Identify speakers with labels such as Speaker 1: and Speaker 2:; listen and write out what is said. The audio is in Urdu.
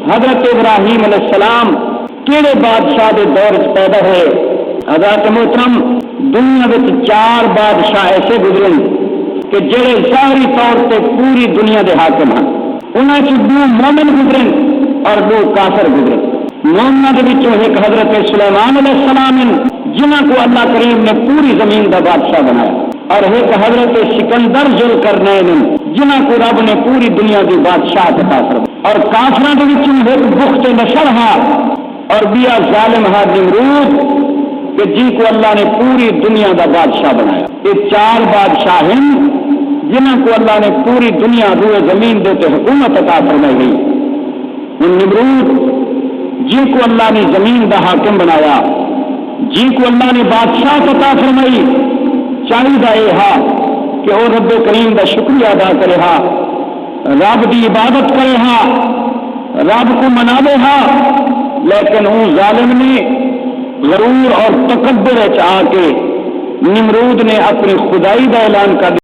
Speaker 1: حضرت ابراہیم علیہ السلام کیڑے بادشاہ دے دور چ پیدا ہوئے؟ حضرت محترم دنیا وچ 4 بادشاہ ایسے گزرے کہ جڑے ظاہری طور تے پوری دنیا دے حاکم ہیں. انہاں چ 2 مومن گزرے اور 2 کافر گزرے. مومناں دے وچوں ایک حضرت سلیمان علیہ السلام ہیں جنہاں کو اللہ کریم نے پوری زمین دا بادشاہ بنایا، اور ایک حضرت سکندر ذوالقرنین جنہاں کو رب نے پوری دنیا دی بادشاہ عطا فرمائی. اور کافراں دے وچوں ایک بخت نصر ہا اور بیا ظالم ہا نمرود کہ جن کو اللہ نے پوری دنیا دا بادشاہ بنایا. یہ 4 بادشاہ ہیں جنہاں کو اللہ نے پوری دنیا روئے زمین دے تے حکومت عطا فرمائی گئی. نمرود جن کو اللہ نے زمین دا حاکم بنایا، جن کو اللہ نے بادشاہ عطا فرمائی، چاہیے یہ ہا کہ وہ رب کریم دا شکریہ ادا کرے ہا، رب دی عبادت کرے ہا، رب کو مناوے ہا. لیکن وہ ظالم نے غرور اور تکبر آ کے نمرود نے اپنی خدائی کا اعلان کر